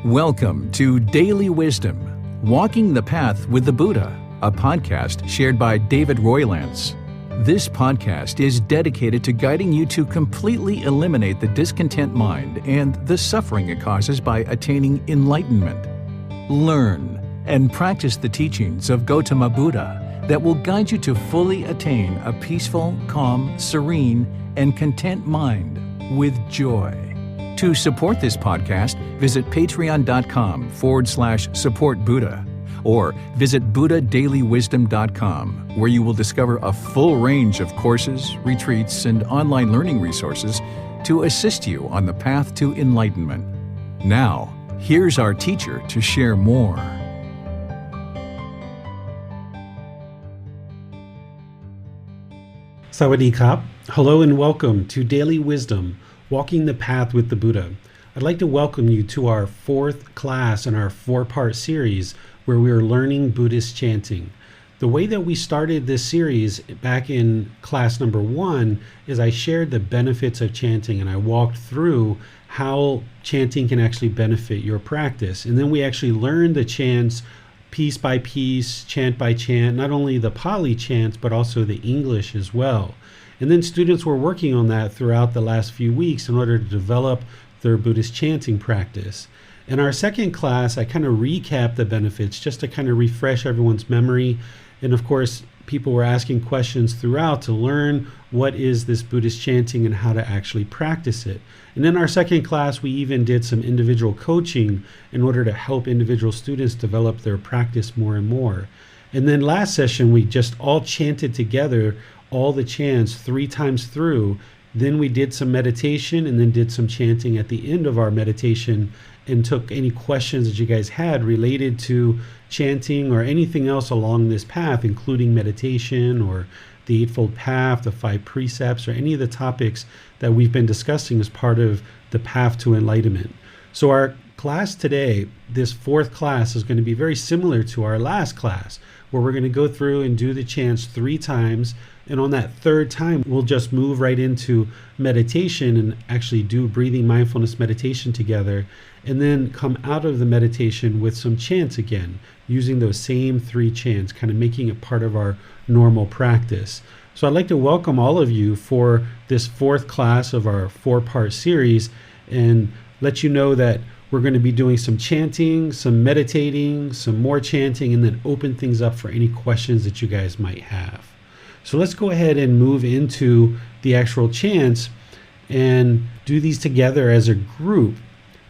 Welcome to Daily Wisdom, Walking the Path with the Buddha, a podcast shared by David Roylance. This podcast is dedicated to guiding you to completely eliminate the discontent mind and the suffering it causes by attaining enlightenment. Learn and practice the teachings of Gotama Buddha that will guide you to fully attain a peaceful, calm, serene, and content mind with joy. To support this podcast, visit patreon.com/support Buddha or visit buddhadailywisdom.com, where you will discover a full range of courses, retreats, and online learning resources to assist you on the path to enlightenment. Now, here's our teacher to share more. Sawadee Kap. Hello and welcome to Daily Wisdom, Walking the Path with the Buddha. I'd like to welcome you to our fourth class in our four-part series where we are learning Buddhist chanting. The way that we started this series back in class number 1 is I shared the benefits of chanting and I walked through how chanting can actually benefit your practice. And then we actually learned the chants piece by piece, chant by chant, not only the Pali chants, but also the English as well. And then students were working on that throughout the last few weeks in order to develop their Buddhist chanting practice. In our second class, I kind of recapped the benefits just to kind of refresh everyone's memory. And of course, people were asking questions throughout to learn what is this Buddhist chanting and how to actually practice it. And in our second class, we even did some individual coaching in order to help individual students develop their practice more and more. And then last session, we just all chanted together all the chants 3 times through. Then we did some meditation and then did some chanting at the end of our meditation and took any questions that you guys had related to chanting or anything else along this path, including meditation or the Eightfold Path, the 5 precepts, or any of the topics that we've been discussing as part of the path to enlightenment. So our class today, this fourth class, is going to be very similar to our last class, where we're going to go through and do the chants 3 times. And on that third time, we'll just move right into meditation and actually do breathing mindfulness meditation together, and then come out of the meditation with some chants again, using those same 3 chants, kind of making it part of our normal practice. So I'd like to welcome all of you for this fourth class of our 4-part series and let you know that we're going to be doing some chanting, some meditating, some more chanting, and then open things up for any questions that you guys might have. So let's go ahead and move into the actual chants and do these together as a group.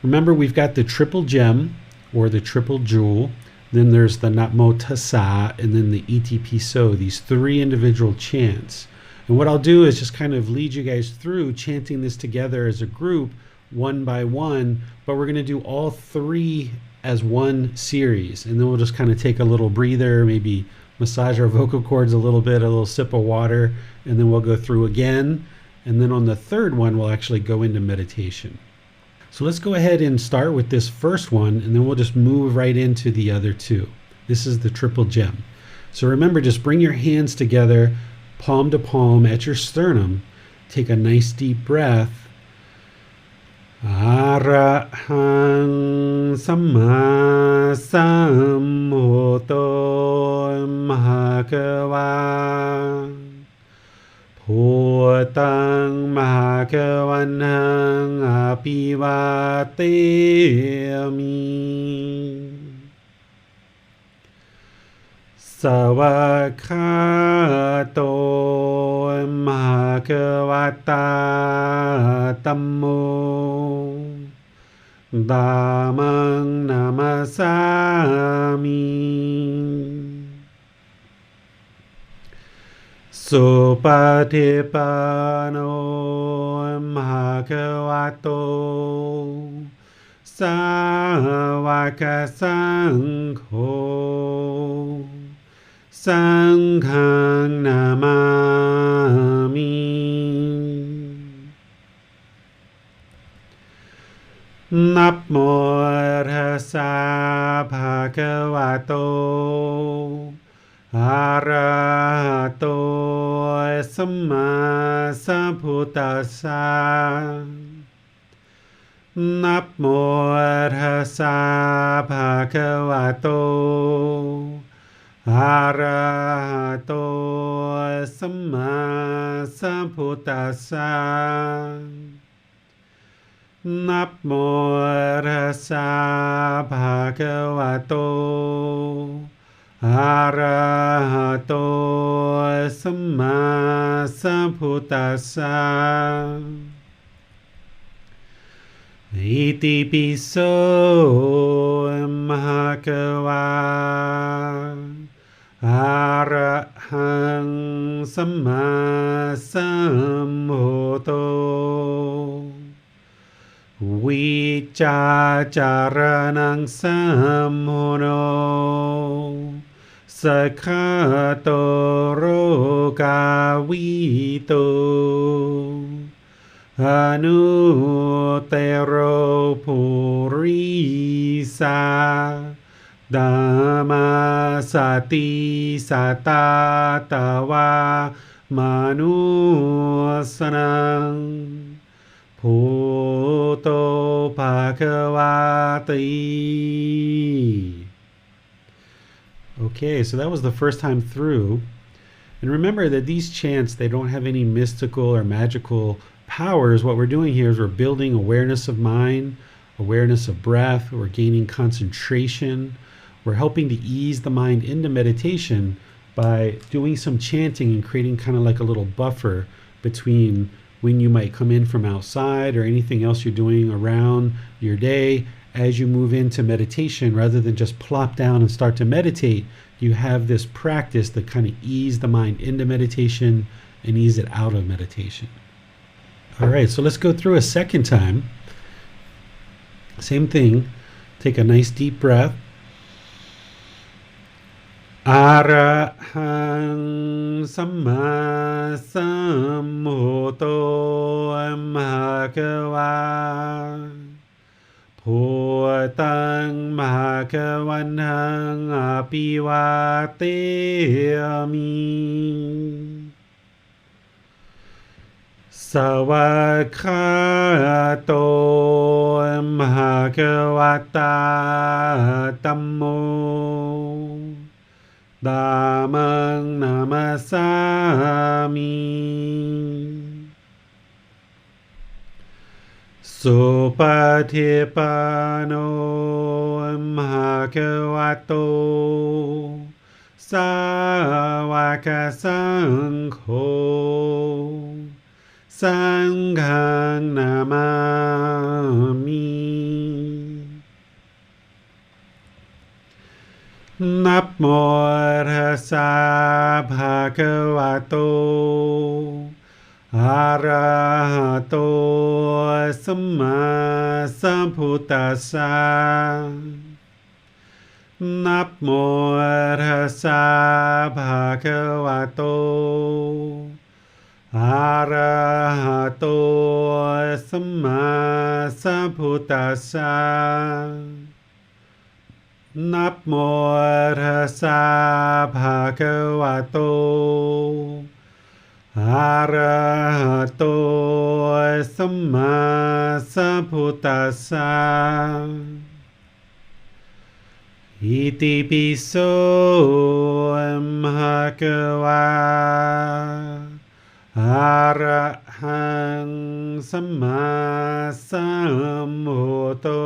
Remember, we've got the triple gem or the triple jewel. Then there's the Namo Tassa and then the Iti Piso, these 3 individual chants. And what I'll do is just kind of lead you guys through chanting this together as a group, one by one, but we're going to do all 3 as one series. And then we'll just kind of take a little breather, maybe massage our vocal cords a little sip of water, and then we'll go through again. And then on the third one, we'll actually go into meditation. So let's go ahead and start with this first one, and then we'll just move right into the other 2. This is the triple gem. So remember, just bring your hands together, palm to palm at your sternum. Take a nice deep breath. Arahang Samma Sambuddho Mahakava Bhutang Mahakavanang Apivateyami Savakato Mahakavata Tammo Dhammang Namasami Supatipano Mahakavato Savaka Sangho Sanghang Namami Namo Tassa Bhagavato Arahato Samma Sambuddhassa นะโมตัสสะภะคะวะโตอะระหะโตสัมมาสัมพุทธัสสะนะโมตัสสะภะคะวะโตอะระหะโตสัมมาสัมพุทธัสสะอิติปิโสมหะคะวะอะระหังสัมมาสัมพุทโธวิจาจารณังสัมโมโนสัคขะโตโรกาวิโตอนุเตโรปุริสาดามาสติสตาตวามนุสนังพุทโธภควาติ Okay, so that was the first time through. And remember that these chants, they don't have any mystical or magical powers. What we're doing here is we're building awareness of mind, awareness of breath, we're gaining concentration. We're helping to ease the mind into meditation by doing some chanting and creating kind of like a little buffer between when you might come in from outside or anything else you're doing around your day. As you move into meditation, rather than just plop down and start to meditate, you have this practice that kind of ease the mind into meditation and ease it out of meditation. All right, so let's go through a second time. Same thing. Take a nice deep breath. Arahang Samma Sambuddho Bhagava Bhutang Bhagavanang Apivateyami Savakhato Bhagavata Dhammo Dhammang Namasami Supatipano Bhagavato Sāvaka Saṅgho Sanghang Namami Namo Tassa Bhagavato Arahato Samma Sambuddhassa Namo Tassa Bhagavato Arahato Samma Sambuddhassa Namo Tassa Bhagavato Arahato Samma Sambuddhassa Iti piso bhagava Arahang Samma Sambuddho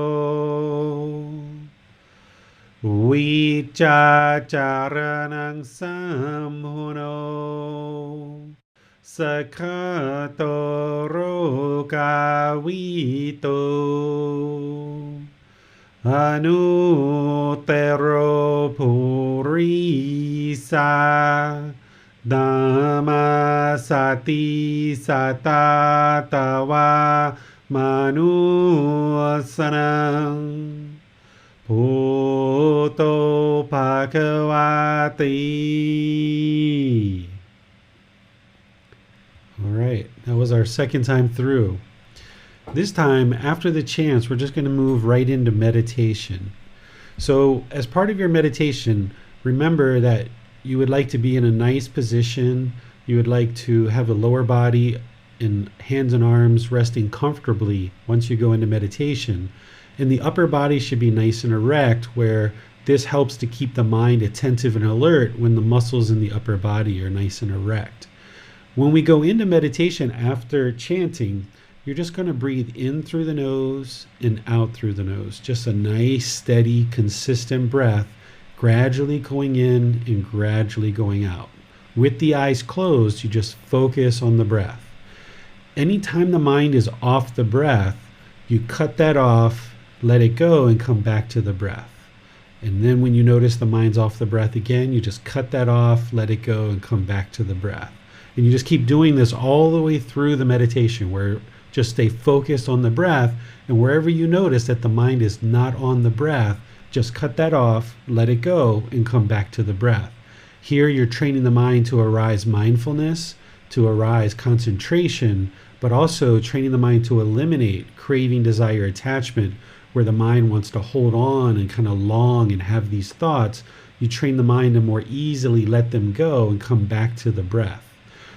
Vicacaranang samhono Sakhato rokavito Anutero purisa Dhammasati satatawa manusanang Bhutto Bhagavati. All right, that was our second time through. This time, after the chants, we're just going to move right into meditation. So, as part of your meditation, remember that you would like to be in a nice position. You would like to have the lower body and hands and arms resting comfortably once you go into meditation. And the upper body should be nice and erect, where this helps to keep the mind attentive and alert when the muscles in the upper body are nice and erect. When we go into meditation after chanting, you're just going to breathe in through the nose and out through the nose. Just a nice, steady, consistent breath, gradually going in and gradually going out. With the eyes closed, you just focus on the breath. Anytime the mind is off the breath, you cut that off, let it go, and come back to the breath. And then when you notice the mind's off the breath again, you just cut that off, let it go, and come back to the breath. And you just keep doing this all the way through the meditation, where just stay focused on the breath, and wherever you notice that the mind is not on the breath, just cut that off, let it go, and come back to the breath. Here you're training the mind to arise mindfulness, to arise concentration, but also training the mind to eliminate craving, desire, attachment, where the mind wants to hold on and kind of long and have these thoughts. You train the mind to more easily let them go and come back to the breath.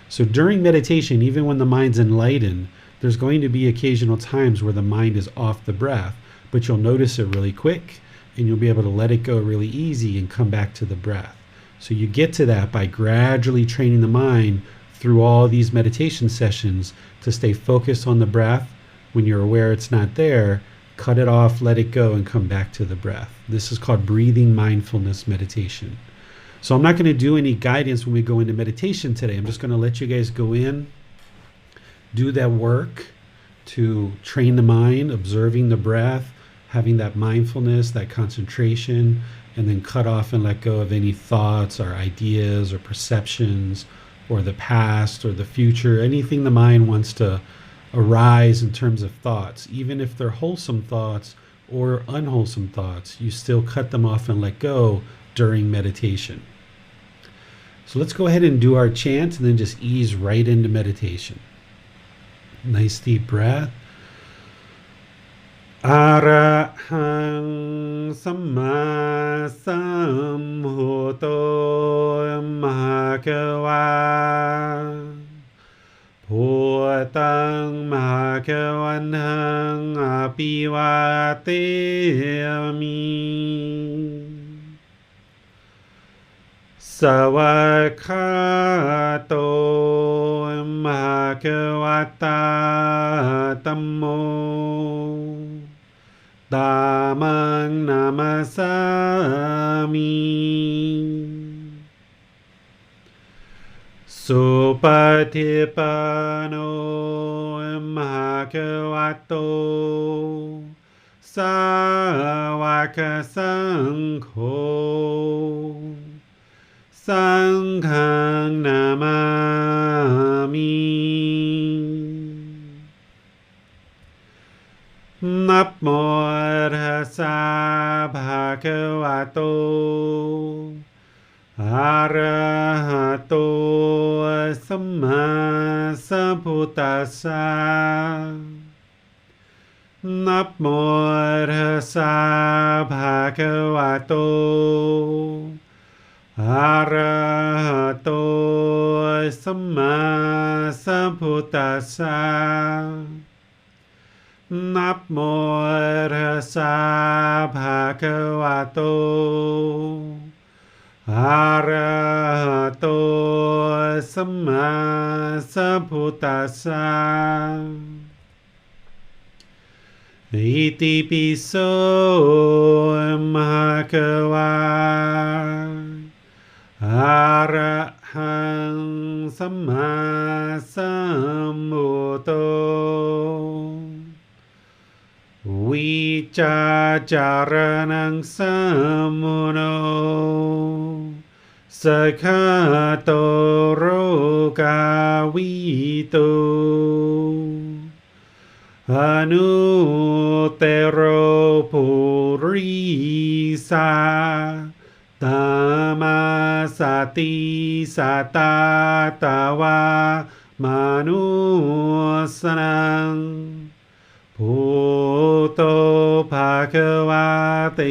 So during meditation, even when the mind's enlightened, there's going to be occasional times where the mind is off the breath, but you'll notice it really quick and you'll be able to let it go really easy and come back to the breath. So you get to that by gradually training the mind through all these meditation sessions to stay focused on the breath. When you're aware it's not there, cut it off, let it go, and come back to the breath. This is called breathing mindfulness meditation. So I'm not going to do any guidance when we go into meditation today. I'm just going to let you guys go in, do that work to train the mind, observing the breath, having that mindfulness, that concentration, and then cut off and let go of any thoughts or ideas or perceptions or the past or the future, anything the mind wants to arise in terms of thoughts. Even if they're wholesome thoughts or unwholesome thoughts, you still cut them off and let go during meditation. So let's go ahead and do our chant and then just ease right into meditation. Nice deep breath. Arahang Samma Sambuddho Bhagava Bhutang Bhagavantam Apivateyami Savakato Bhagavata Tammo Dhammang Namasami Supatipanno Bhagavato Sāvaka Saṅgho Sanghang Namami Namo Tassa Bhagavato Arahato Samma Sambuddhassa Namo Tassa Bhagavato Arahato Samma Sambuddhassa Namo Tassa Bhagavato Arahato Samma Sambuddhassa Iti piso Bhagava Arahang Samma Sambuddho Vicacaranang Samuno Sakhato Rogavito Anutero Purisa Dhammasati Satatawa Manusanang Bhutto Bhagavati.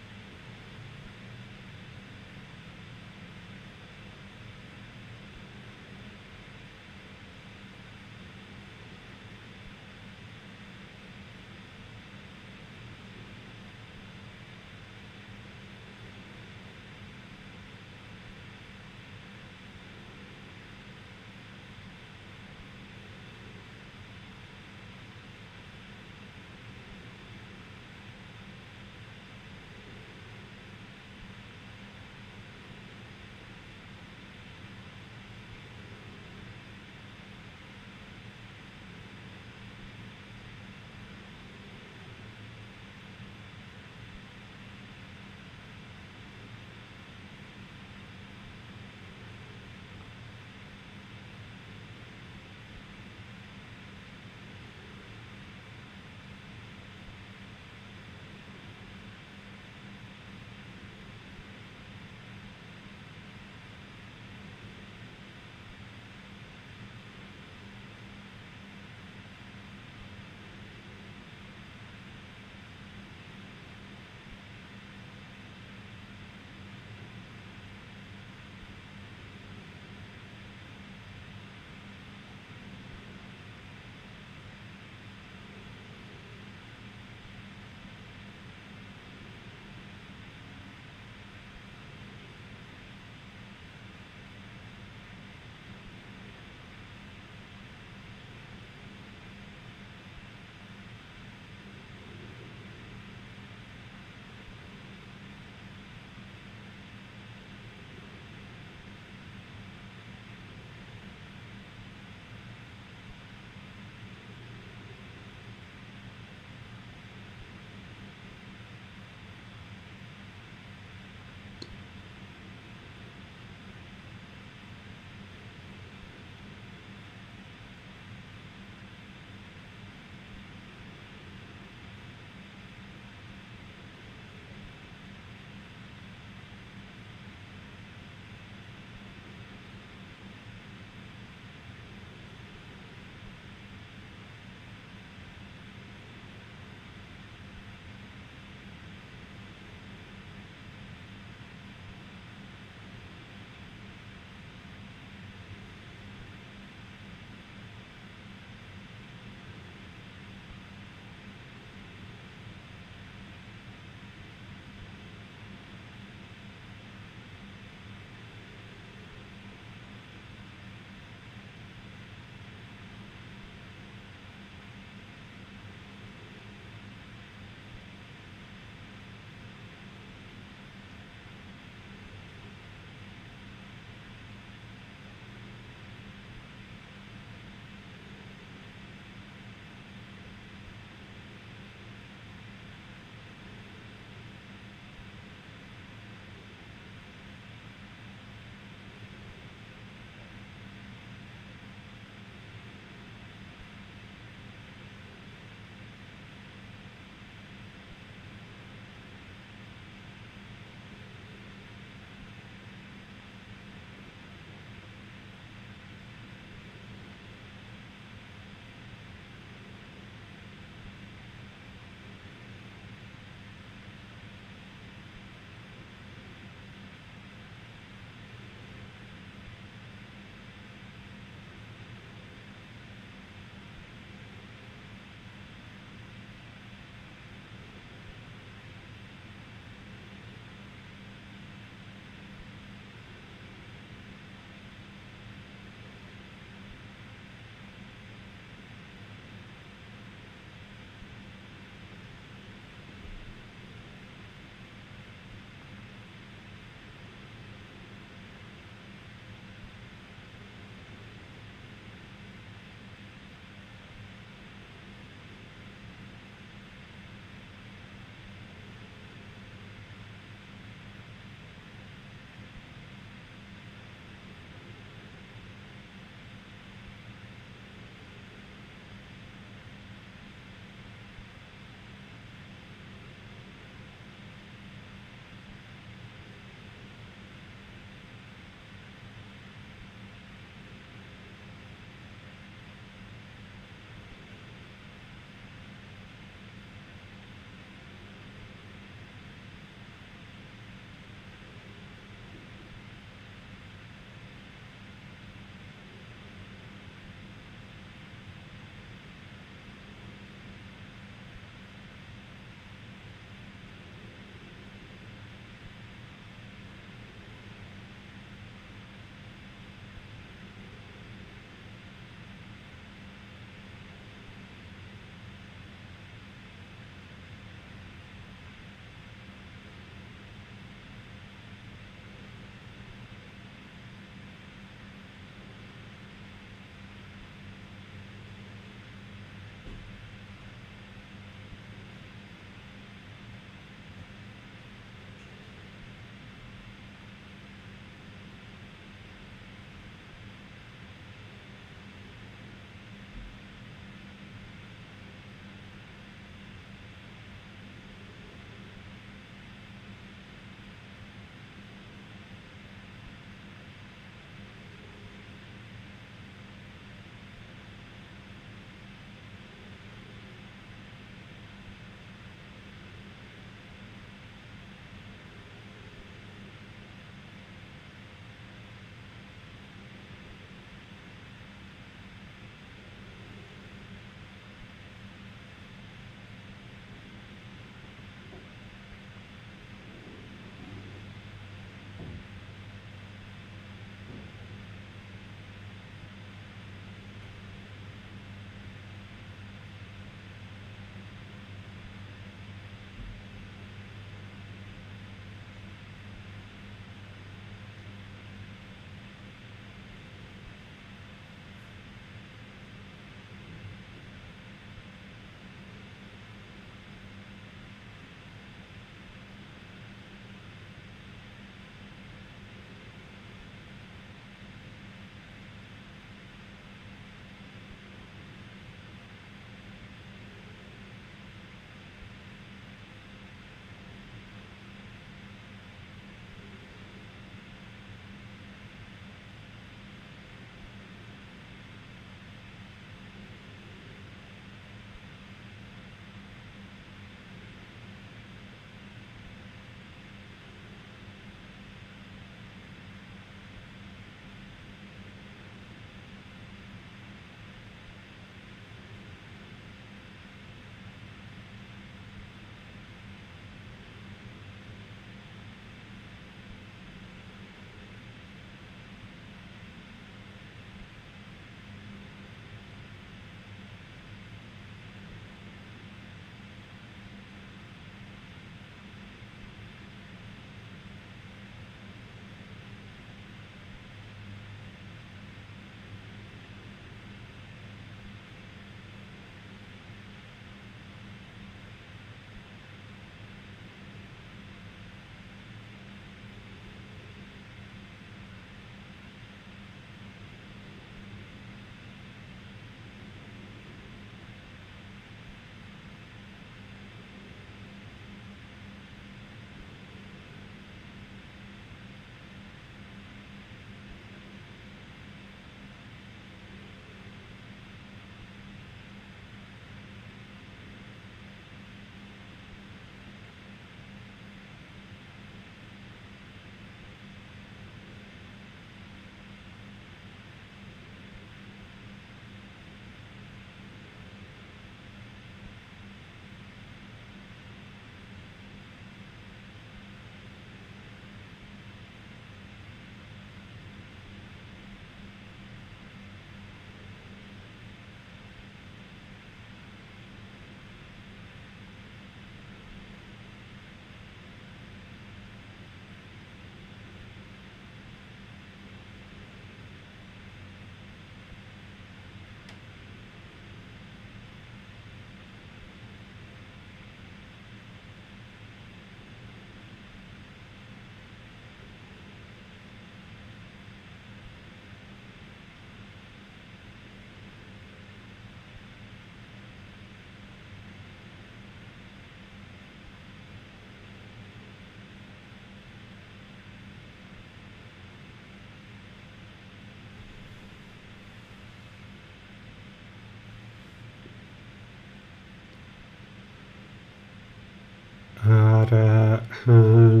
ระหัง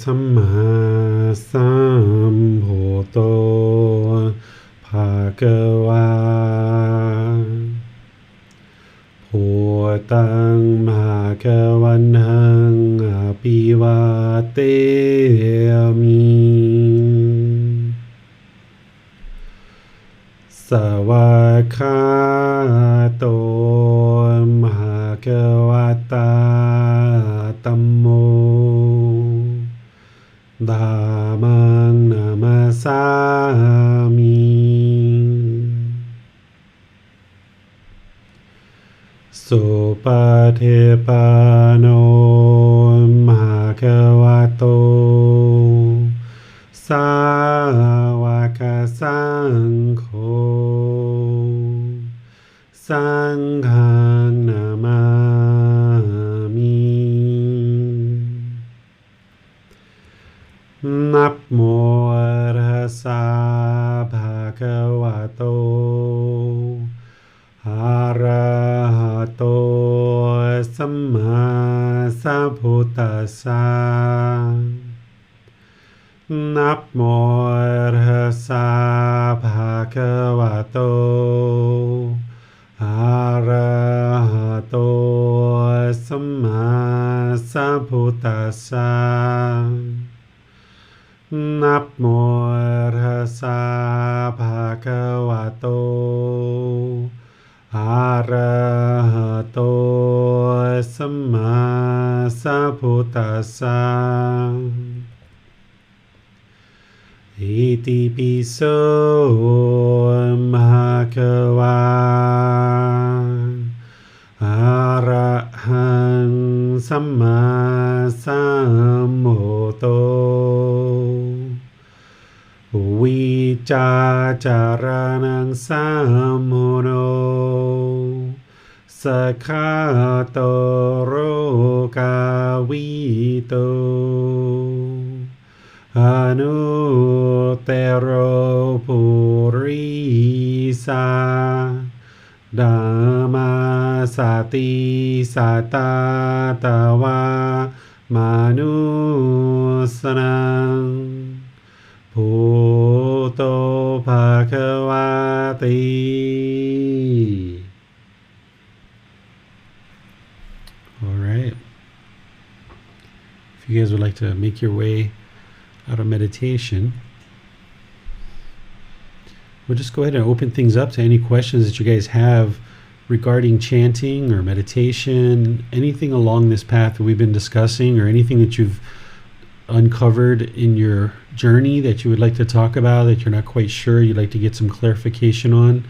สัมมาสัมพุทโธภะคะวาพุทธังภะคะวันตังอะภิวาเทมิสวากขาโตภะคะวะตาธัมโมธัมมังนามัสสามิสุปฏิปันโนภะคะวะโตสาวกสังโฆสังฆังนามามินะโมตัสสะภะคะวะโตอะระหะโตสัมมาสัมพุทธัสสะนะโมตัสสะภะคะวะโตอะระหะโตสัมมาสัมพุทธัสสะนะโมตัสสะภะคะวะโตอะระหะโตสัมมาสัมพุทธัสสะอิติปิโสภะคะวะอะระหังสัมมาสัมพุทโธวิจาจารนังสัมโมโนสัคขะโตโรกาวิโตอนุเตโรปุริสาธัมมาสติสัตตาตวามนุสนังพุทโธภะคะวะติ All right. If you guys would like to make your way out of meditation, we'll just go ahead and open things up to any questions that you guys have regarding chanting or meditation, anything along this path that we've been discussing, or anything that you've uncovered in your journey that you would like to talk about that you're not quite sure, you'd like to get some clarification on.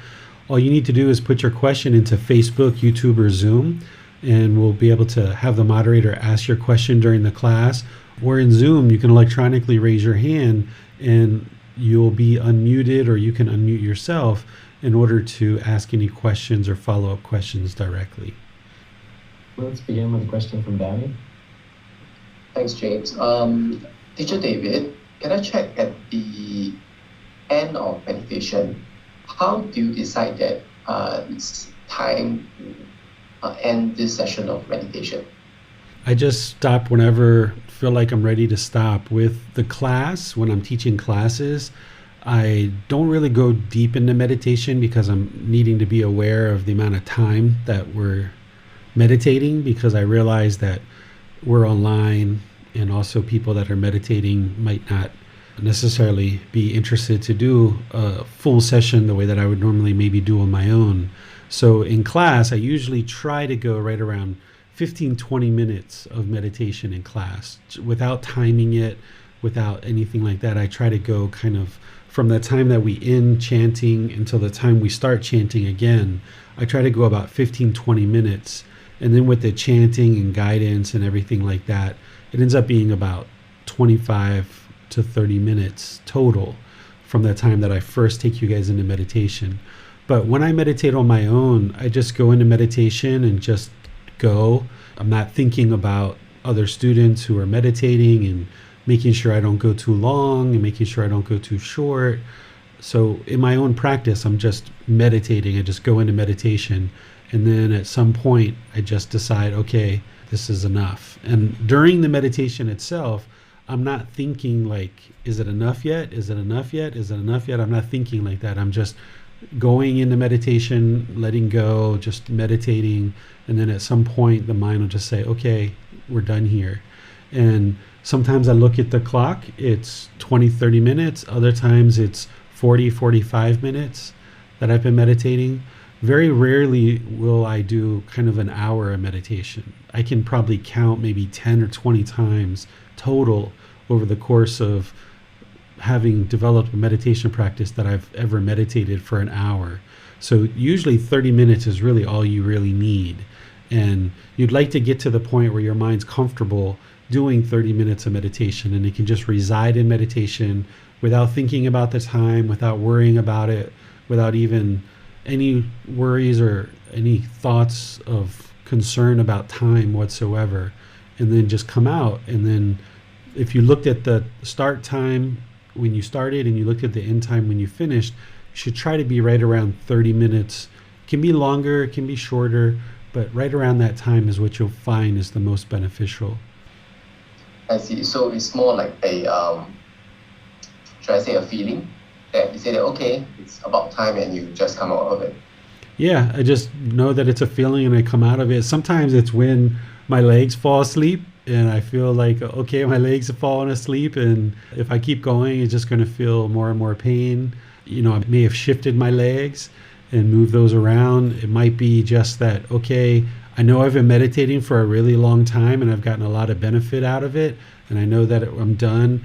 All you need to do is put your question into Facebook, YouTube, or Zoom, and we'll be able to have the moderator ask your question during the class. Or in Zoom, you can electronically raise your hand and you'll be unmuted, or you can unmute yourself in order to ask any questions or follow-up questions directly. Let's begin with a question from Danny. Thanks, James. Teacher David, can I check at the end of meditation, how do you decide that it's time to end this session of meditation? I just stop whenever I feel like I'm ready to stop. With the class, when I'm teaching classes, I don't really go deep into meditation because I'm needing to be aware of the amount of time that we're meditating, because I realize that we're online and also people that are meditating might not necessarily be interested to do a full session the way that I would normally maybe do on my own. So in class, I usually try to go right around 15-20 minutes of meditation in class without timing it, without anything like that. I try to go kind of from the time that we end chanting until the time we start chanting again. I try to go about 15-20 minutes, and then with the chanting and guidance and everything like that, it ends up being about 25 to 30 minutes total from the time that I first take you guys into meditation. But when I meditate on my own, I just go into meditation and just go. I'm not thinking about other students who are meditating and making sure I don't go too long and making sure I don't go too short. So in my own practice, I'm just meditating. I just go into meditation, and then at some point I just decide, okay, this is enough. And during the meditation itself, I'm not thinking like, is it enough yet? Is it enough yet? Is it enough yet? I'm not thinking like that. I'm just going into meditation, letting go, just meditating. And then at some point, the mind will just say, okay, we're done here. And sometimes I look at the clock, it's 20, 30 minutes. Other times it's 40, 45 minutes that I've been meditating. Very rarely will I do kind of an hour of meditation. I can probably count maybe 10 or 20 times total over the course of having developed a meditation practice that I've ever meditated for an hour. So usually 30 minutes is really all you really need. And you'd like to get to the point where your mind's comfortable doing 30 minutes of meditation and it can just reside in meditation without thinking about the time, without worrying about it, without even any worries or any thoughts of concern about time whatsoever, and then just come out. And then if you looked at the start time when you started and you looked at the end time when you finished, you should try to be right around 30 minutes. It can be longer, it can be shorter, but right around that time is what you'll find is the most beneficial. I see. So it's more like a, should I say, a feeling that you say that, okay, it's about time, and you just come out of it. Yeah, I just know that it's a feeling and I come out of it. Sometimes it's when my legs fall asleep and I feel like, okay, my legs have fallen asleep, and if I keep going, it's just going to feel more and more pain. You know, I may have shifted my legs and moved those around. It might be just that, okay, I know I've been meditating for a really long time and I've gotten a lot of benefit out of it, and I know that I'm done.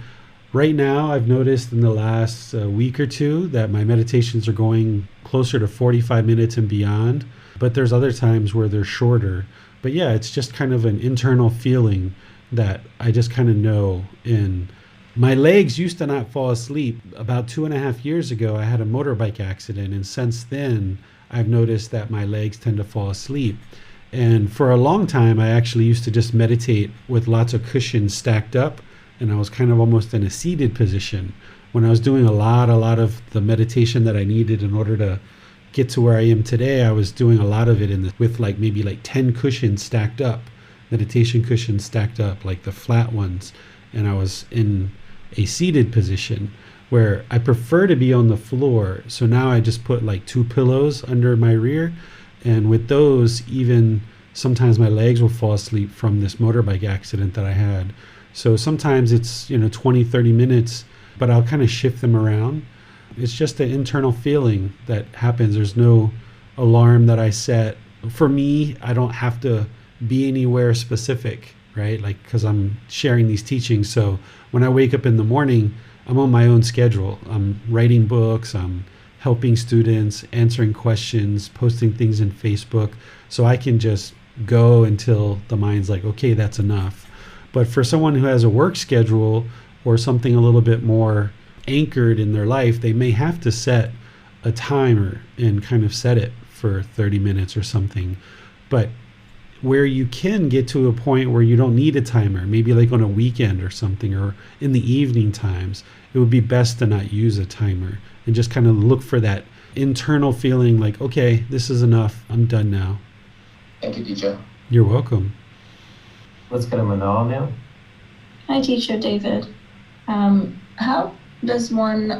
Right now, I've noticed in the last week or two that my meditations are going closer to 45 minutes and beyond, but there's other times where they're shorter. But yeah, it's just kind of an internal feeling that I just kind of know. And my legs used to not fall asleep. About 2.5 years ago, I had a motorbike accident, and since then, I've noticed that my legs tend to fall asleep. And for a long time, I actually used to just meditate with lots of cushions stacked up, and I was kind of almost in a seated position. When I was doing a lot of the meditation that I needed in order to get to where I am today, I was doing a lot of it with maybe 10 cushions stacked up, meditation cushions stacked up, like the flat ones. And I was in a seated position where I prefer to be on the floor. So now I just put 2 pillows under my rear. And with those, even sometimes my legs will fall asleep from this motorbike accident that I had. So sometimes it's, 20, 30 minutes, but I'll kind of shift them around. It's just an internal feeling that happens. There's no alarm that I set. For me, I don't have to be anywhere specific, right? Because I'm sharing these teachings. So when I wake up in the morning, I'm on my own schedule. I'm writing books, I'm helping students, answering questions, posting things in Facebook. So I can just go until the mind's like, okay, that's enough. But for someone who has a work schedule or something a little bit more anchored in their life, they may have to set a timer and kind of set it for 30 minutes or something. But where you can get to a point where you don't need a timer, maybe on a weekend or something, or in the evening times, it would be best to not use a timer and just kind of look for that internal feeling like, okay, this is enough, I'm done now. Thank you, teacher. You're welcome. Let's go to Manal now. Hi, Teacher David. How does one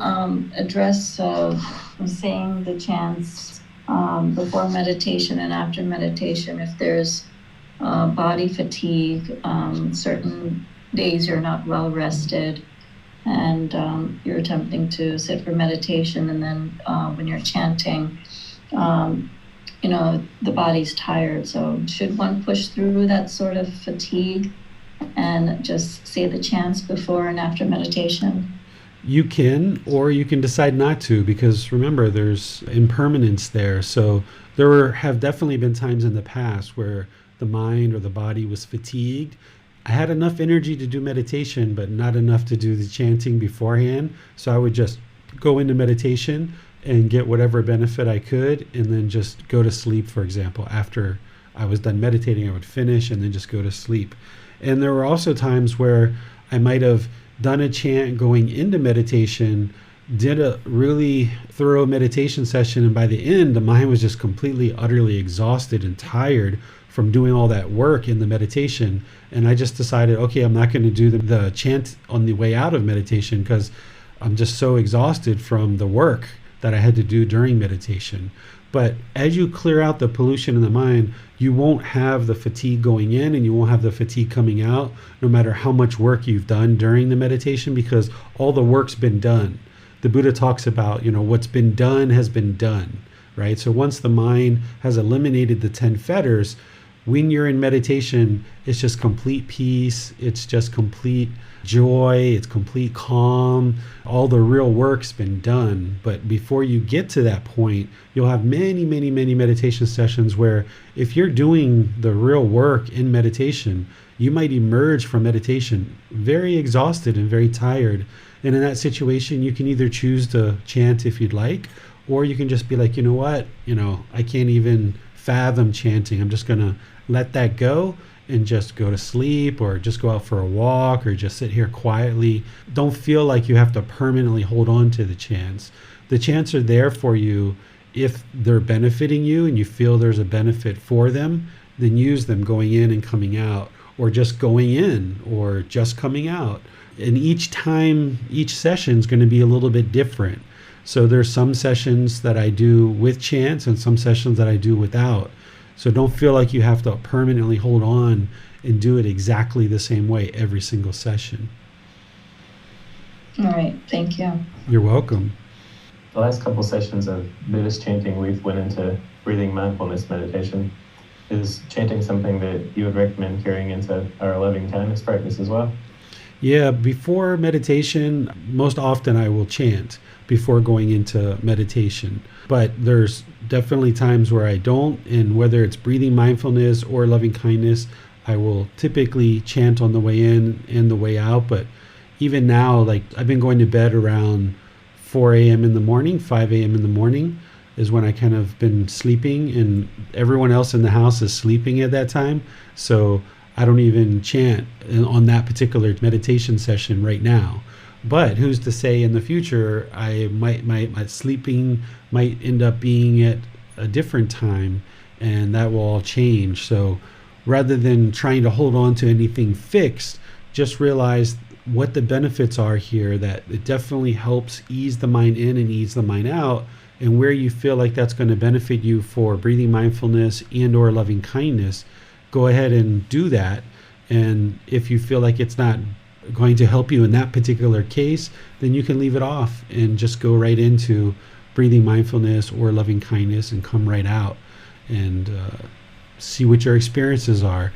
address saying the chants before meditation and after meditation if there's body fatigue, certain days you're not well rested, and you're attempting to sit for meditation, and then when you're chanting, the body's tired. So should one push through that sort of fatigue and just say the chants before and after meditation? You can, or you can decide not to, because remember, there's impermanence there. So there have definitely been times in the past where the mind or the body was fatigued. I had enough energy to do meditation, but not enough to do the chanting beforehand. So I would just go into meditation and get whatever benefit I could, and then just go to sleep, for example. After I was done meditating, I would finish and then just go to sleep. And there were also times where I might have done a chant going into meditation, did a really thorough meditation session, and by the end, the mind was just completely, utterly exhausted and tired from doing all that work in the meditation. And I just decided, okay, I'm not going to do the chant on the way out of meditation because I'm just so exhausted from the work that I had to do during meditation. But as you clear out the pollution in the mind, you won't have the fatigue going in and you won't have the fatigue coming out, no matter how much work you've done during the meditation, because all the work's been done. The Buddha talks about, what's been done has been done, right? So once the mind has eliminated the 10 fetters, when you're in meditation, it's just complete peace. It's just complete joy. It's complete calm. All the real work's been done. But before you get to that point, you'll have many, many, many meditation sessions where if you're doing the real work in meditation, you might emerge from meditation very exhausted and very tired. And in that situation, you can either choose to chant if you'd like, or you can just be like, you know what, I can't even fathom chanting. I'm just going to let that go and just go to sleep, or just go out for a walk, or just sit here quietly. Don't feel like you have to permanently hold on to the chants. The chants are there for you if they're benefiting you and you feel there's a benefit for them, then use them going in and coming out, or just going in or just coming out. And each time, each session is going to be a little bit different. So there's some sessions that I do with chants and some sessions that I do without. So don't feel like you have to permanently hold on and do it exactly the same way every single session. All right, thank you. You're welcome. The last couple sessions of Buddhist chanting, we've went into breathing mindfulness meditation. Is chanting something that you would recommend carrying into our loving kindness practice as well? Yeah, before meditation, most often I will chant before going into meditation. But there's definitely times where I don't, and whether it's breathing mindfulness or loving kindness, I will typically chant on the way in and the way out. But even now, like I've been going to bed around 4 a.m. in the morning, 5 a.m. in the morning is when I kind of been sleeping, and everyone else in the house is sleeping at that time. So I don't even chant on that particular meditation session right now. But who's to say in the future my sleeping might end up being at a different time, and that will all change. So rather than trying to hold on to anything fixed, just realize what the benefits are here, that it definitely helps ease the mind in and ease the mind out, and where you feel like that's going to benefit you for breathing mindfulness and or loving kindness, go ahead and do that. And if you feel like it's not going to help you in that particular case, then you can leave it off and just go right into breathing mindfulness or loving kindness and come right out and see what your experiences are.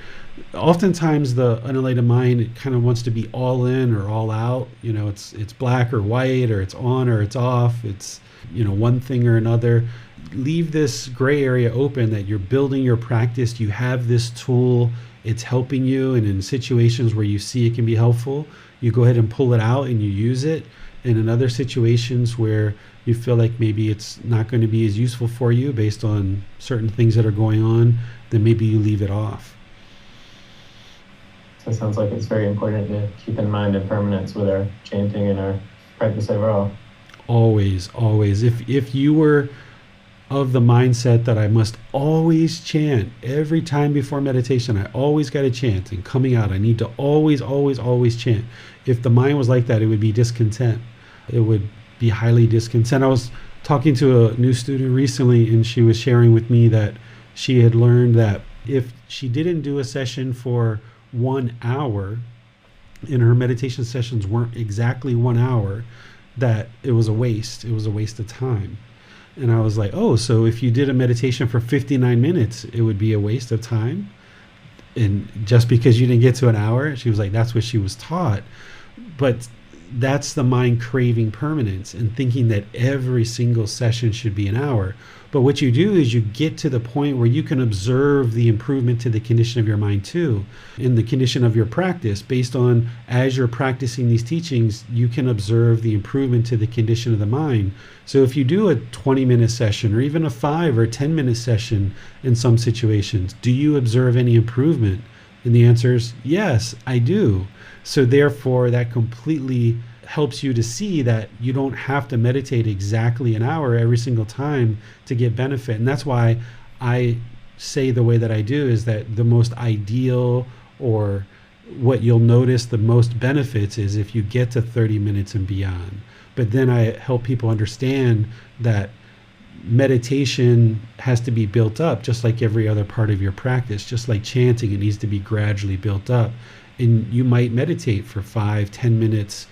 Oftentimes the unenlightened mind, it kind of wants to be all in or all out. It's black or white, or it's on or it's off. It's one thing or another. Leave this gray area open, that you're building your practice. You have this tool, it's helping you, and in situations where you see it can be helpful, you go ahead and pull it out and you use it. And in other situations where you feel like maybe it's not going to be as useful for you based on certain things that are going on, then maybe you leave it off. So it sounds like it's very important to keep in mind impermanence with our chanting and our practice overall. Always. If you were of the mindset that I must always chant every time before meditation, I always got to chant, and coming out, I need to always chant. If the mind was like that, it would be discontent. It would be highly discontent. I was talking to a new student recently, and she was sharing with me that she had learned that if she didn't do a session for 1 hour, and her meditation sessions weren't exactly 1 hour, that it was a waste. It was a waste of time. And I was like, oh, so if you did a meditation for 59 minutes, it would be a waste of time? And just because you didn't get to an hour? She was like, that's what she was taught. But that's the mind craving permanence and thinking that every single session should be an hour. But what you do is you get to the point where you can observe the improvement to the condition of your mind too, in the condition of your practice. Based on, as you're practicing these teachings, you can observe the improvement to the condition of the mind. So if you do a 20-minute session or even a 5 or 10-minute session in some situations, do you observe any improvement? And the answer is yes, I do. So therefore, that completely helps you to see that you don't have to meditate exactly an hour every single time to get benefit. And that's why I say the way that I do is that the most ideal, or what you'll notice the most benefits, is if you get to 30 minutes and beyond. But then I help people understand that meditation has to be built up just like every other part of your practice. Just like chanting, it needs to be gradually built up. And you might meditate for 5-10 minutes,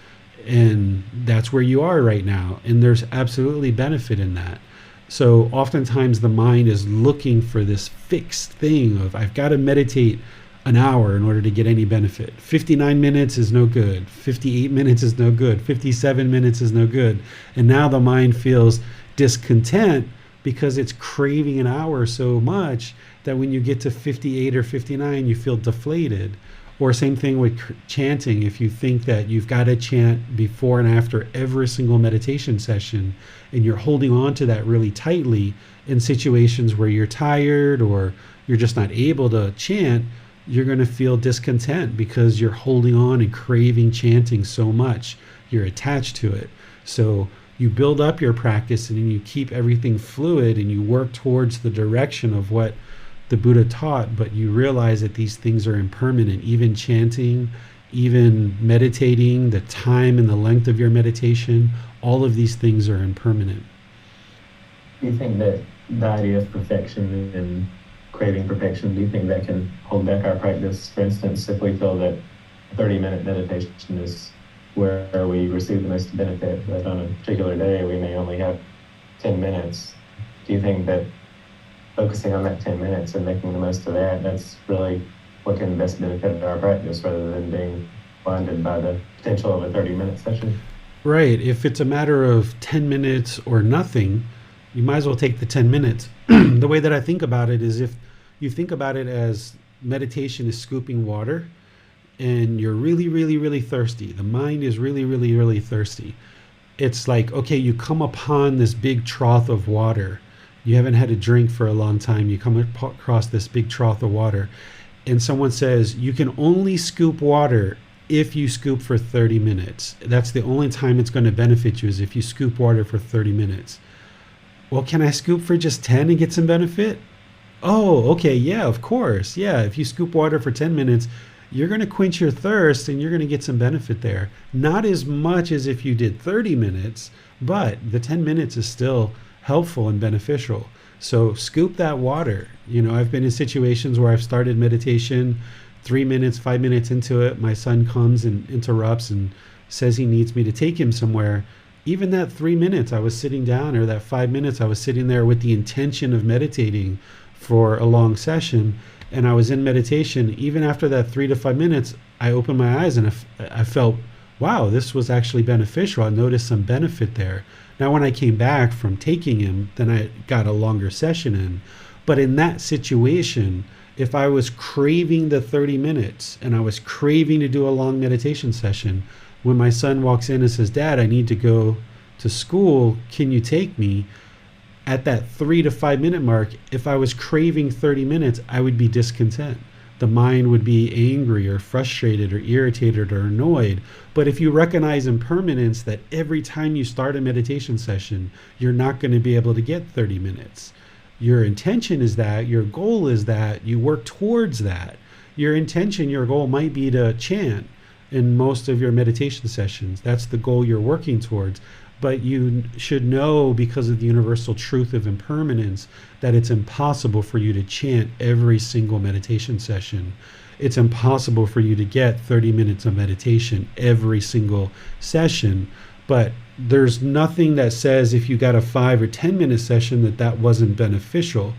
and that's where you are right now. And there's absolutely benefit in that. So oftentimes the mind is looking for this fixed thing of, I've got to meditate an hour in order to get any benefit. 59 minutes is no good. 58 minutes is no good. 57 minutes is no good. And now the mind feels discontent because it's craving an hour so much that when you get to 58 or 59, you feel deflated. Or same thing with chanting. If you think that you've got to chant before and after every single meditation session, and you're holding on to that really tightly in situations where you're tired or you're just not able to chant, you're going to feel discontent because you're holding on and craving chanting so much. You're attached to it. So you build up your practice and you keep everything fluid and you work towards the direction of what the Buddha taught, but you realize that these things are impermanent. Even chanting, even meditating, the time and the length of your meditation, all of these things are impermanent. Do you think that the idea of perfection and craving perfection, do you think that can hold back our practice? For instance, if we feel that 30-minute meditation is where we receive the most benefit, but on a particular day we may only have 10 minutes, do you think that focusing on that 10 minutes and making the most of that, that's really what can best benefit our practice rather than being blinded by the potential of a 30-minute session? Right. If it's a matter of 10 minutes or nothing, you might as well take the 10 minutes. The way that I think about it is, if you think about it as meditation is scooping water and you're really, really, really thirsty. The mind is really, really, really thirsty. It's like, okay, you come upon this big trough of water. You haven't had a drink for a long time. You come across this big trough of water, and someone says, you can only scoop water if you scoop for 30 minutes. That's the only time it's going to benefit you, is if you scoop water for 30 minutes. Well, can I scoop for just 10 and get some benefit? Oh, okay, yeah, of course. Yeah, if you scoop water for 10 minutes, you're going to quench your thirst and you're going to get some benefit there. Not as much as if you did 30 minutes, but the 10 minutes is still helpful and beneficial. So scoop that water. You know, I've been in situations where I've started meditation 3 minutes, 5 minutes into it. My son comes and interrupts and says he needs me to take him somewhere. Even that 3 minutes I was sitting down, or that 5 minutes I was sitting there with the intention of meditating for a long session, and I was in meditation. Even after that 3 to 5 minutes, I opened my eyes and I felt, wow, this was actually beneficial. I noticed some benefit there. Now, when I came back from taking him, then I got a longer session in. But in that situation, if I was craving the 30 minutes and I was craving to do a long meditation session, when my son walks in and says, Dad, I need to go to school, can you take me? At that 3 to 5 minute mark, if I was craving 30 minutes, I would be discontent. The mind would be angry or frustrated or irritated or annoyed. But if you recognize impermanence, that every time you start a meditation session, you're not going to be able to get 30 minutes. Your intention is that, your goal is that, you work towards that. Your intention, your goal might be to chant in most of your meditation sessions. That's the goal you're working towards. But you should know, because of the universal truth of impermanence, that it's impossible for you to chant every single meditation session. It's impossible for you to get 30 minutes of meditation every single session. But there's nothing that says if you got a 5 or 10 minute session that wasn't beneficial.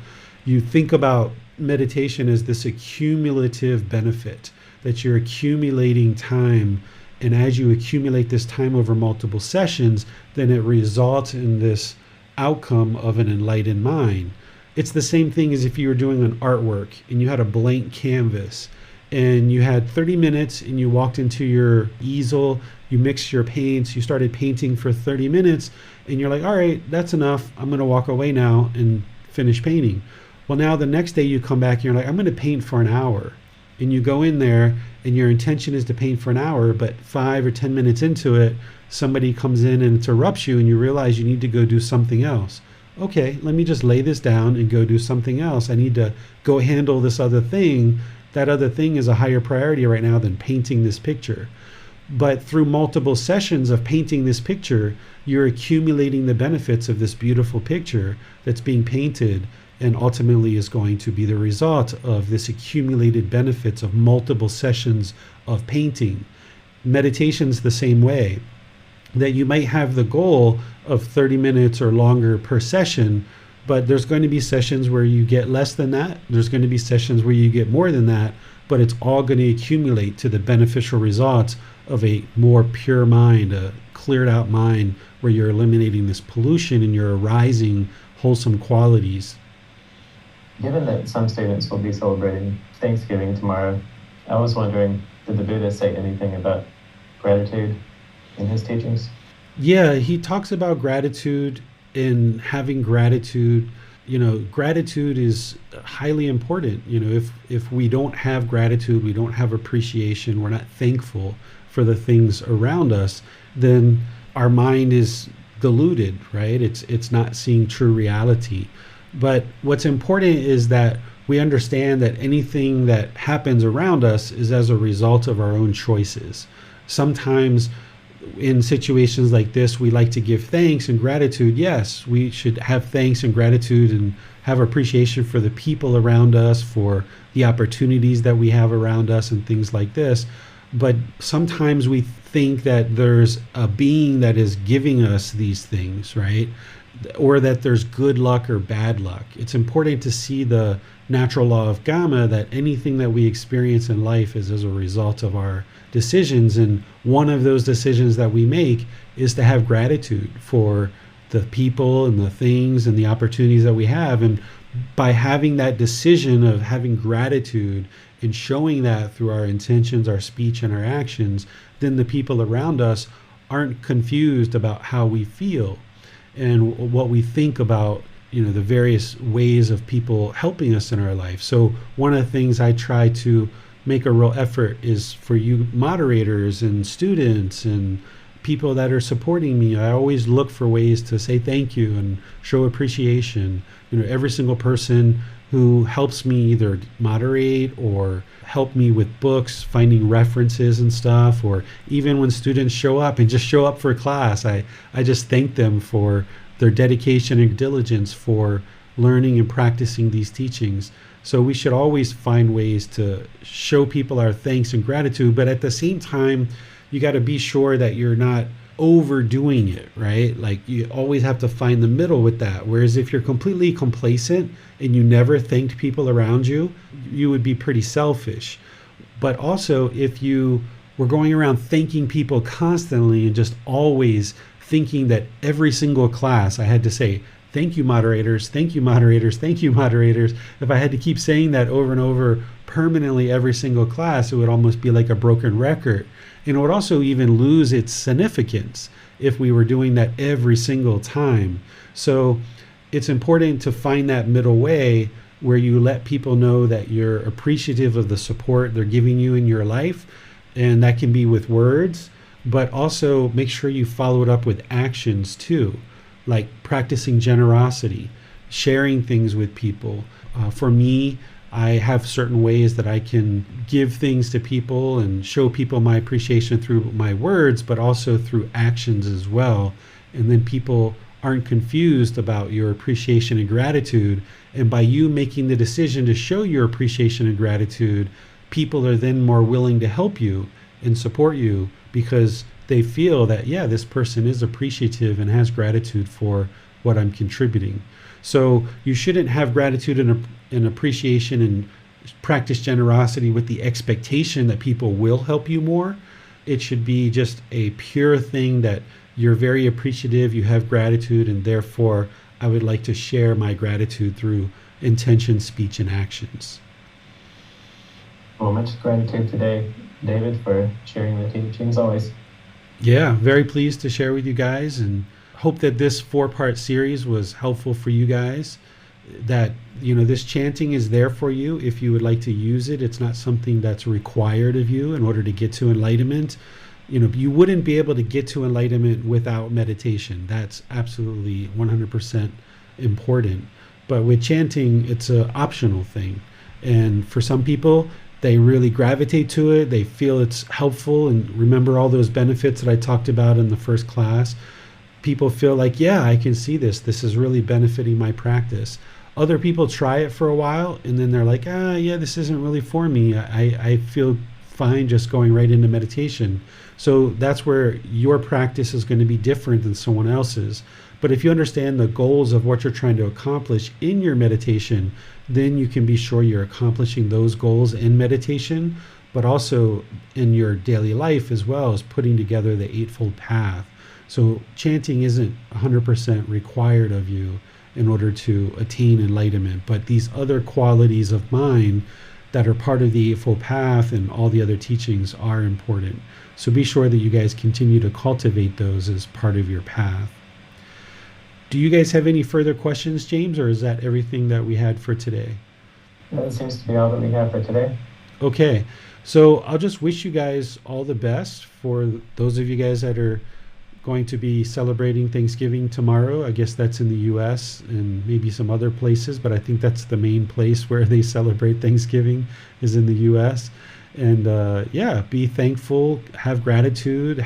You think about meditation as this accumulative benefit, that you're accumulating time. And as you accumulate this time over multiple sessions, then it results in this outcome of an enlightened mind. It's the same thing as if you were doing an artwork and you had a blank canvas and you had 30 minutes and you walked into your easel, you mixed your paints, you started painting for 30 minutes and you're like, all right, that's enough. I'm going to walk away now and finish painting. Well, now the next day you come back and you're like, I'm going to paint for an hour. And you go in there and your intention is to paint for an hour, but 5 or 10 minutes into it, somebody comes in and interrupts you and you realize you need to go do something else. okay, let me just lay this down and go do something else. I need to go handle this other thing. That other thing is a higher priority right now than painting this picture. But through multiple sessions of painting this picture, you're accumulating the benefits of this beautiful picture that's being painted, and ultimately is going to be the result of this accumulated benefits of multiple sessions of painting. Meditation's the same way, that you might have the goal of 30 minutes or longer per session, but there's going to be sessions where you get less than that. There's going to be sessions where you get more than that, but it's all going to accumulate to the beneficial results of a more pure mind, a cleared out mind, where you're eliminating this pollution and you're arising wholesome qualities. Given that some students will be celebrating Thanksgiving tomorrow, I was wondering, did the Buddha say anything about gratitude in his teachings? Yeah, he talks about gratitude and having gratitude. Gratitude is highly important. If we don't have gratitude, we don't have appreciation, we're not thankful for the things around us, then our mind is diluted, right? It's not seeing true reality. But what's important is that we understand that anything that happens around us is as a result of our own choices. Sometimes in situations like this, we like to give thanks and gratitude. Yes, we should have thanks and gratitude and have appreciation for the people around us, for the opportunities that we have around us and things like this. But sometimes we think that there's a being that is giving us these things, right? Or that there's good luck or bad luck. It's important to see the natural law of Gama, that anything that we experience in life is as a result of our decisions. And one of those decisions that we make is to have gratitude for the people and the things and the opportunities that we have. And by having that decision of having gratitude and showing that through our intentions, our speech, and our actions, then the people around us aren't confused about how we feel and what we think about, the various ways of people helping us in our life. So one of the things I try to make a real effort is for you moderators and students and people that are supporting me. I always look for ways to say thank you and show appreciation. Every single person who helps me either moderate or help me with books, finding references and stuff, or even when students show up and just show up for class, I just thank them for their dedication and diligence for learning and practicing these teachings. So we should always find ways to show people our thanks and gratitude, but at the same time, you got to be sure that you're not overdoing it, right? Like you always have to find the middle with that. Whereas if you're completely complacent and you never thanked people around you, you would be pretty selfish. But also if you were going around thanking people constantly and just always thinking that every single class I had to say, thank you moderators, thank you moderators, thank you moderators. If I had to keep saying that over and over permanently every single class, it would almost be like a broken record. And it would also even lose its significance if we were doing that every single time. So it's important to find that middle way where you let people know that you're appreciative of the support they're giving you in your life. And that can be with words, but also make sure you follow it up with actions too, like practicing generosity, sharing things with people. For me, I have certain ways that I can give things to people and show people my appreciation through my words, but also through actions as well. And then people aren't confused about your appreciation and gratitude. And by you making the decision to show your appreciation and gratitude, people are then more willing to help you and support you because they feel that, yeah, this person is appreciative and has gratitude for what I'm contributing. So you shouldn't have gratitude and appreciation and practice generosity with the expectation that people will help you more. It should be just a pure thing that you're very appreciative, you have gratitude, and therefore I would like to share my gratitude through intention, speech, and actions. Well, much gratitude today, David, for sharing the teachings always. Yeah, very pleased to share with you guys, and hope that this 4-part series was helpful for you guys, that this chanting is there for you if you would like to use it. It's not something that's required of you in order to get to enlightenment. You wouldn't be able to get to enlightenment without meditation. That's absolutely 100% important. But with chanting, it's an optional thing. And for some people, they really gravitate to it. They feel it's helpful and remember all those benefits that I talked about in the first class. People feel like, yeah, I can see this. This is really benefiting my practice. Other people try it for a while and then they're like, yeah, this isn't really for me. I feel fine just going right into meditation. So that's where your practice is going to be different than someone else's. But if you understand the goals of what you're trying to accomplish in your meditation, then you can be sure you're accomplishing those goals in meditation, but also in your daily life as well as putting together the Eightfold Path. So chanting isn't 100% required of you in order to attain enlightenment, but these other qualities of mind that are part of the Eightfold Path and all the other teachings are important. So be sure that you guys continue to cultivate those as part of your path. Do you guys have any further questions, James, or is that everything that we had for today? That seems to be all that we have for today. Okay, so I'll just wish you guys all the best. For those of you guys that are going to be celebrating Thanksgiving tomorrow, I guess that's in the U.S. and maybe some other places, but I think that's the main place where they celebrate Thanksgiving is in the U.S. And be thankful, have gratitude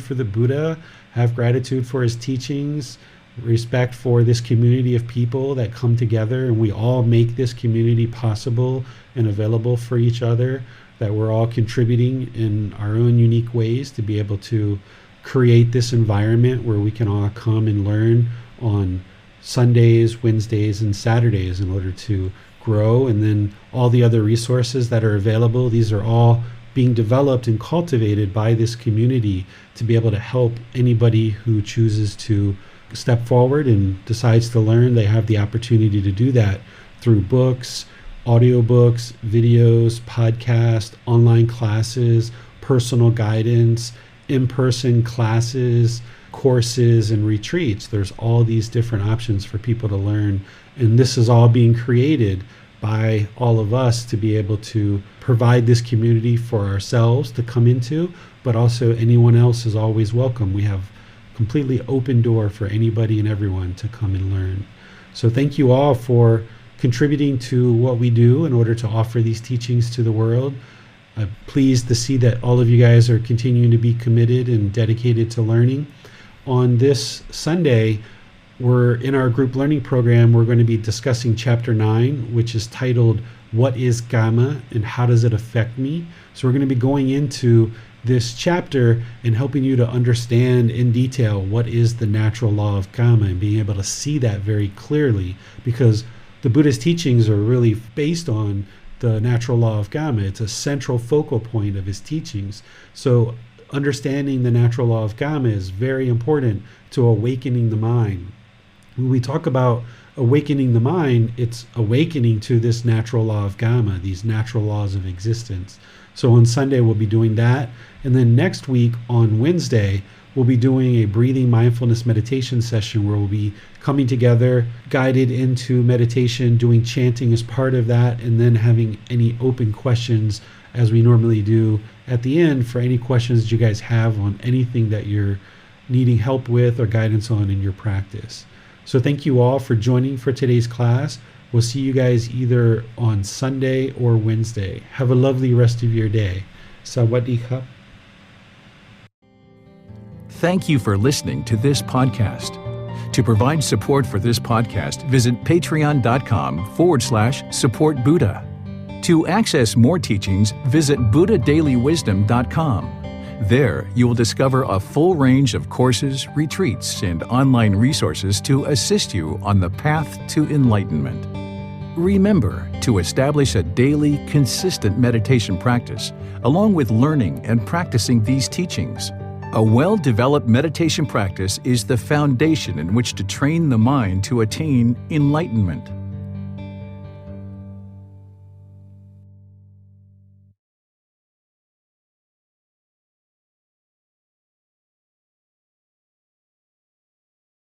for the Buddha, have gratitude for his teachings, respect for this community of people that come together, and we all make this community possible and available for each other, that we're all contributing in our own unique ways to be able to create this environment where we can all come and learn on Sundays, Wednesdays, and Saturdays in order to grow. And then all the other resources that are available, these are all being developed and cultivated by this community to be able to help anybody who chooses to step forward and decides to learn. They have the opportunity to do that through books, audiobooks, videos, podcasts, online classes, personal guidance, in-person classes, courses, and retreats. There's all these different options for people to learn. And this is all being created by all of us to be able to provide this community for ourselves to come into, but also anyone else is always welcome. We have completely open door for anybody and everyone to come and learn. So thank you all for contributing to what we do in order to offer these teachings to the world. I'm pleased to see that all of you guys are continuing to be committed and dedicated to learning. On this Sunday, we're in our group learning program, we're going to be discussing chapter 9, which is titled, What is Gama and How Does It Affect Me? So we're going to be going into this chapter and helping you to understand in detail what is the natural law of Gama and being able to see that very clearly, because the Buddhist teachings are really based on the natural law of Gama. It's a central focal point of his teachings. So understanding the natural law of Gama is very important to awakening the mind. When we talk about awakening the mind, it's awakening to this natural law of Gama, these natural laws of existence. So on Sunday, we'll be doing that. And then next week on Wednesday, we'll be doing a breathing mindfulness meditation session where we'll be coming together, guided into meditation, doing chanting as part of that, and then having any open questions as we normally do at the end for any questions that you guys have on anything that you're needing help with or guidance on in your practice. So thank you all for joining for today's class. We'll see you guys either on Sunday or Wednesday. Have a lovely rest of your day. Sawadee khap. Thank you for listening to this podcast. To provide support for this podcast, visit patreon.com/support Buddha. To access more teachings, visit buddhadailywisdom.com. There, you will discover a full range of courses, retreats, and online resources to assist you on the path to enlightenment. Remember to establish a daily, consistent meditation practice, along with learning and practicing these teachings. A well-developed meditation practice is the foundation in which to train the mind to attain enlightenment.